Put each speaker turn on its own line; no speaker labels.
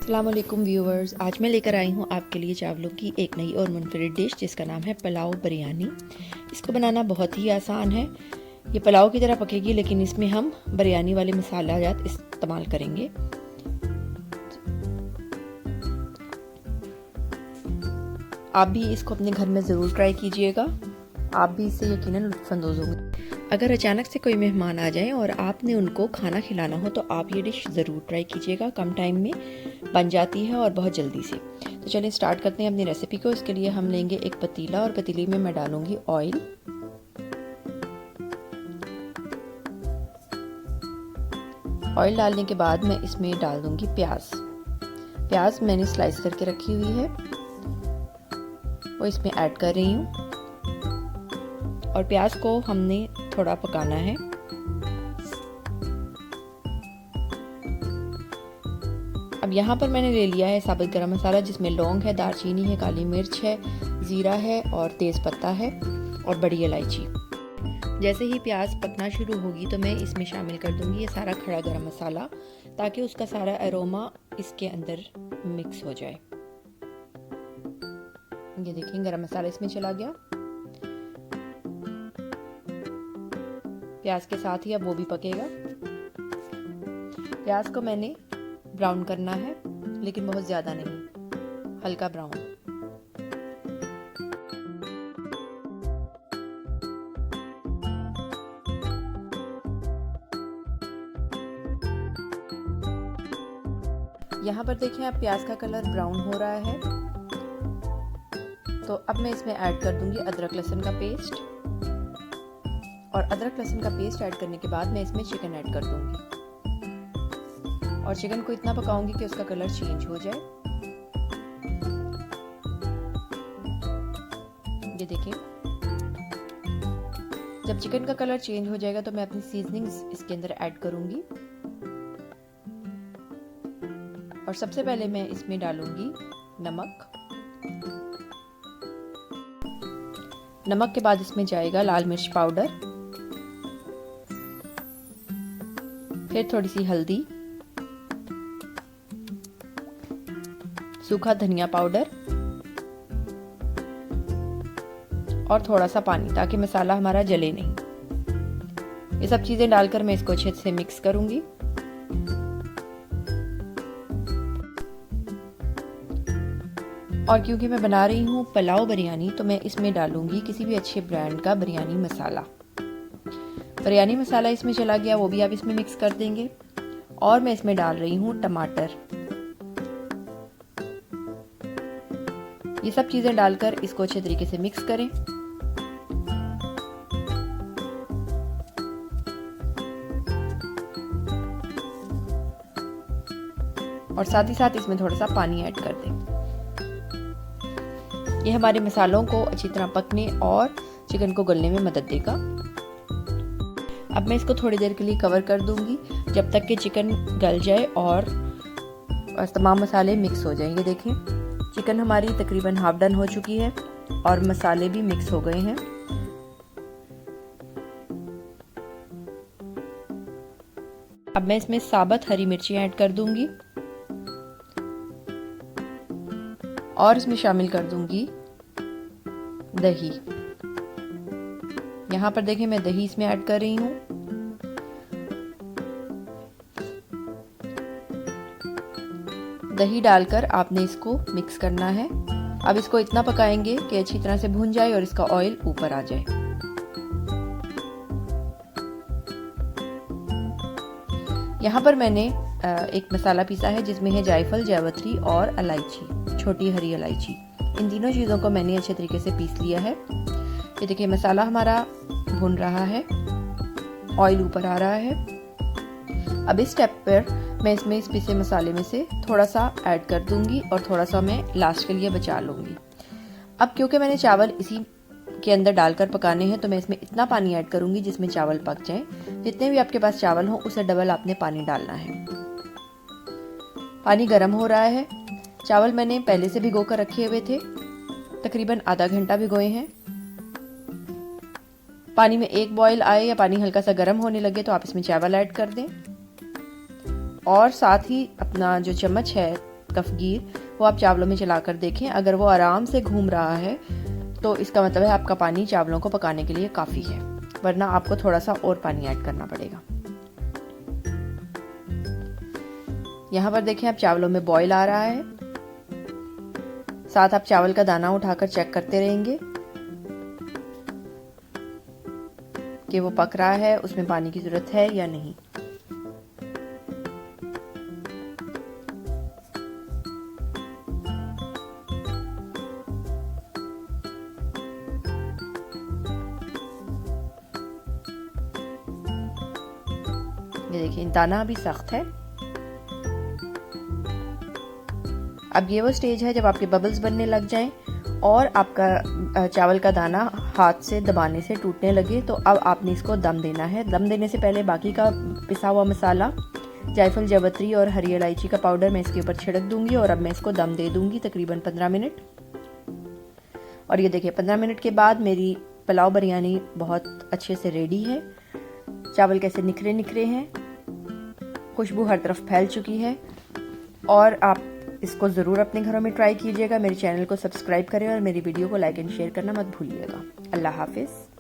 अस्सलाम वालेकुम व्यूवर्स, आज मैं लेकर आई हूँ आपके लिए चावलों की एक नई और मुनफरिद डिश जिसका नाम है पुलाव बिरयानी। इसको बनाना बहुत ही आसान है। ये पुलाव की तरह पकेगी लेकिन इसमें हम बिरयानी वाले मसालाजात इस्तेमाल करेंगे। आप भी इसको अपने घर में ज़रूर ट्राई कीजिएगा, आप भी इससे यकीनन लुत्फ़अंदोज़ होंगे। अगर अचानक से कोई मेहमान आ जाए और आपने उनको खाना खिलाना हो तो आप ये डिश ज़रूर ट्राई कीजिएगा। कम टाइम में बन जाती है और बहुत जल्दी से। तो चलिए स्टार्ट करते हैं अपनी रेसिपी को। इसके लिए हम लेंगे एक पतीला और पतीले में मैं डालूंगी ऑयल। ऑयल डालने के बाद मैं इसमें डाल दूंगी प्याज मैंने स्लाइस करके रखी हुई है, वो इसमें ऐड कर रही हूँ और प्याज को हमने थोड़ा पकाना है। अब यहाँ पर मैंने ले लिया है साबुत गरम मसाला जिसमें लौंग है, दालचीनी है, काली मिर्च है, ज़ीरा है और तेज़ पत्ता है और बड़ी इलायची। जैसे ही प्याज पकना शुरू होगी तो मैं इसमें शामिल कर दूंगी ये सारा खड़ा गरम मसाला, ताकि उसका सारा अरोमा इसके अंदर मिक्स हो जाए। ये देखें गरम मसाला इसमें चला गया। प्याज के साथ ही अब वो भी पकेगा। प्याज को मैंने ब्राउन करना है लेकिन बहुत ज़्यादा नहीं, हल्का ब्राउन। यहाँ पर देखें आप प्याज का कलर ब्राउन हो रहा है। तो अब मैं इसमें ऐड कर दूंगी अदरक लहसुन का पेस्ट, और अदरक लहसुन का पेस्ट ऐड करने के बाद मैं इसमें चिकन ऐड कर दूंगी और चिकन को इतना पकाऊंगी कि उसका कलर चेंज हो जाए। ये देखिए जब चिकन का कलर चेंज हो जाएगा तो मैं अपनी सीजनिंग्स इसके अंदर ऐड करूंगी। और सबसे पहले मैं इसमें डालूंगी नमक के बाद इसमें जाएगा लाल मिर्च पाउडर, फिर थोड़ी सी हल्दी, सूखा धनिया पाउडर और थोड़ा सा पानी, ताकि मसाला हमारा जले नहीं। ये सब चीजें डालकर मैं इसको अच्छे से मिक्स करूंगी। और क्योंकि मैं बना रही हूँ पुलाव बिरयानी तो मैं इसमें डालूंगी किसी भी अच्छे ब्रांड का बिरयानी मसाला इसमें चला गया, वो भी आप इसमें मिक्स कर देंगे। और मैं इसमें डाल रही हूँ टमाटर। ये सब चीजें डालकर इसको अच्छे तरीके से मिक्स करें। और साथ ही साथ इसमें थोड़ा सा पानी ऐड कर दें। ये हमारे मसालों को अच्छी तरह पकने और चिकन को गलने में मदद देगा। अब मैं इसको थोड़ी देर के लिए कवर कर दूंगी जब तक कि चिकन गल जाए और तमाम मसाले मिक्स हो जाएं। ये देखें चिकन हमारी तकरीबन हाफ डन हो चुकी है और मसाले भी मिक्स हो गए हैं। अब मैं इसमें साबुत हरी मिर्ची ऐड कर दूंगी और इसमें शामिल कर दूंगी दही। यहाँ पर देखें मैं दही इसमें ऐड कर रही हूँ। दही डालकर आपने इसको मिक्स करना है। अब इसको इतना पकाएंगे कि अच्छी तरह से भुन जाए और इसका ऑयल ऊपर आ जाए। यहाँ पर मैंने एक मसाला पीसा है जिसमें है जायफल, जावित्री और इलायची, छोटी हरी इलायची। इन तीनों चीज़ों को मैंने अच्छे तरीके से पीस लिया है। ये देखिए मसाला हमारा भुन रहा है, ऑयल ऊपर आ रहा है। अब इस स्टेप पर मैं इसमें इस पीसे मसाले में से थोड़ा सा ऐड कर दूंगी और थोड़ा सा मैं लास्ट के लिए बचा लूँगी। अब क्योंकि मैंने चावल इसी के अंदर डालकर पकाने हैं तो मैं इसमें इतना पानी ऐड करूँगी जिसमें चावल पक जाए। जितने भी आपके पास चावल हो उससे डबल आपने पानी डालना है। पानी गर्म हो रहा है। चावल मैंने पहले से भिगो कर रखे हुए थे, तकरीबन आधा घंटा भिगोए हैं। पानी में एक बॉईल आए या पानी हल्का सा गर्म होने लगे तो आप इसमें चावल ऐड कर दें और साथ ही अपना जो चम्मच है कफगीर, वो आप चावलों में चलाकर देखें। अगर वो आराम से घूम रहा है तो इसका मतलब है आपका पानी चावलों को पकाने के लिए काफ़ी है, वरना आपको थोड़ा सा और पानी ऐड करना पड़ेगा। यहाँ पर देखें आप चावलों में बॉईल आ रहा है। साथ आप चावल का दाना उठाकर चेक करते रहेंगे कि वो पक रहा है, उसमें पानी की ज़रूरत है या नहीं। ये देखिए दाना अभी सख्त है। अब ये वो स्टेज है जब आपके बबल्स बनने लग जाएं और आपका चावल का दाना हाथ से दबाने से टूटने लगे, तो अब आपने इसको दम देना है। दम देने से पहले बाकी का पिसा हुआ मसाला, जायफल, जावित्री और हरी इलायची का पाउडर मैं इसके ऊपर छिड़क दूंगी और अब मैं इसको दम दे दूंगी तकरीबन 15 मिनट। और ये देखिए 15 मिनट के बाद मेरी पुलाव बिरयानी बहुत अच्छे से रेडी है। चावल कैसे निखरे निखरे हैं, खुशबू हर तरफ फैल चुकी है। और आप इसको ज़रूर अपने घरों में ट्राई कीजिएगा। मेरे चैनल को सब्सक्राइब करें और मेरी वीडियो को लाइक एंड शेयर करना मत भूलिएगा। अल्लाह हाफिज़।